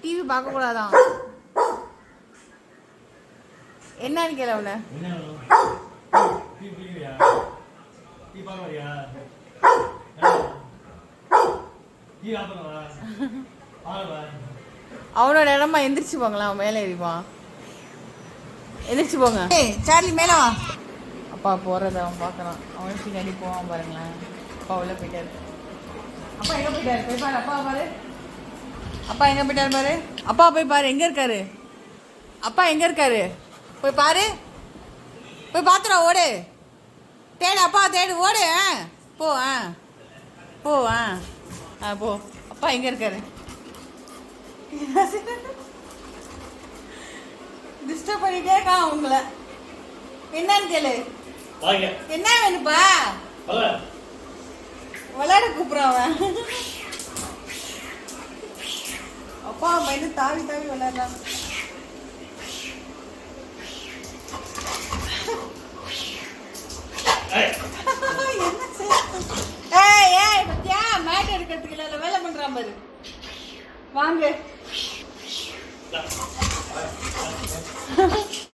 TV பார்க்க கூடாதான். என்னன்னு கேள அவன. அவனோட இடமா எந்திரிச்சு போங்களா, அவன் மேலே ஏறிப்பான். எந்திரிச்சு போங்க. சார்லி மேலே வா. அப்பா போறத அவன் பார்க்கறான். அவன் பின்னாடி போவான் பாருங்களேன். அப்பா உள்ள போயிட்டாரு. அப்பா எங்க போயிட்டாரு? போய் பாரு. அப்பா பாரு. அப்பா எங்க போயிட்டாரு பாரு. அப்பா போய் பாரு எங்க இருக்காரு. அப்பா எங்க இருக்காரு போய் பாரு. போய் பாத்துடா, ஓடு. தேடு அப்பா, தேடு, ஓடு. போ. போ. போ. அப்பா எங்க இருக்காரு? டிஸ்டர்ப் பண்ணிட்டே இருக்கான் உங்களை. என்னன்னு கேளு. என்ன வேணுப்பா? விளையாட கூப்பிடுறான் அவன். அப்பா மைண்டு தாவி தாவி விளையாடுறான். பத்தியா மேட் எடுக்கிறதுக்கு இல்ல வேலை பண்றான் பாரு. வாங்க.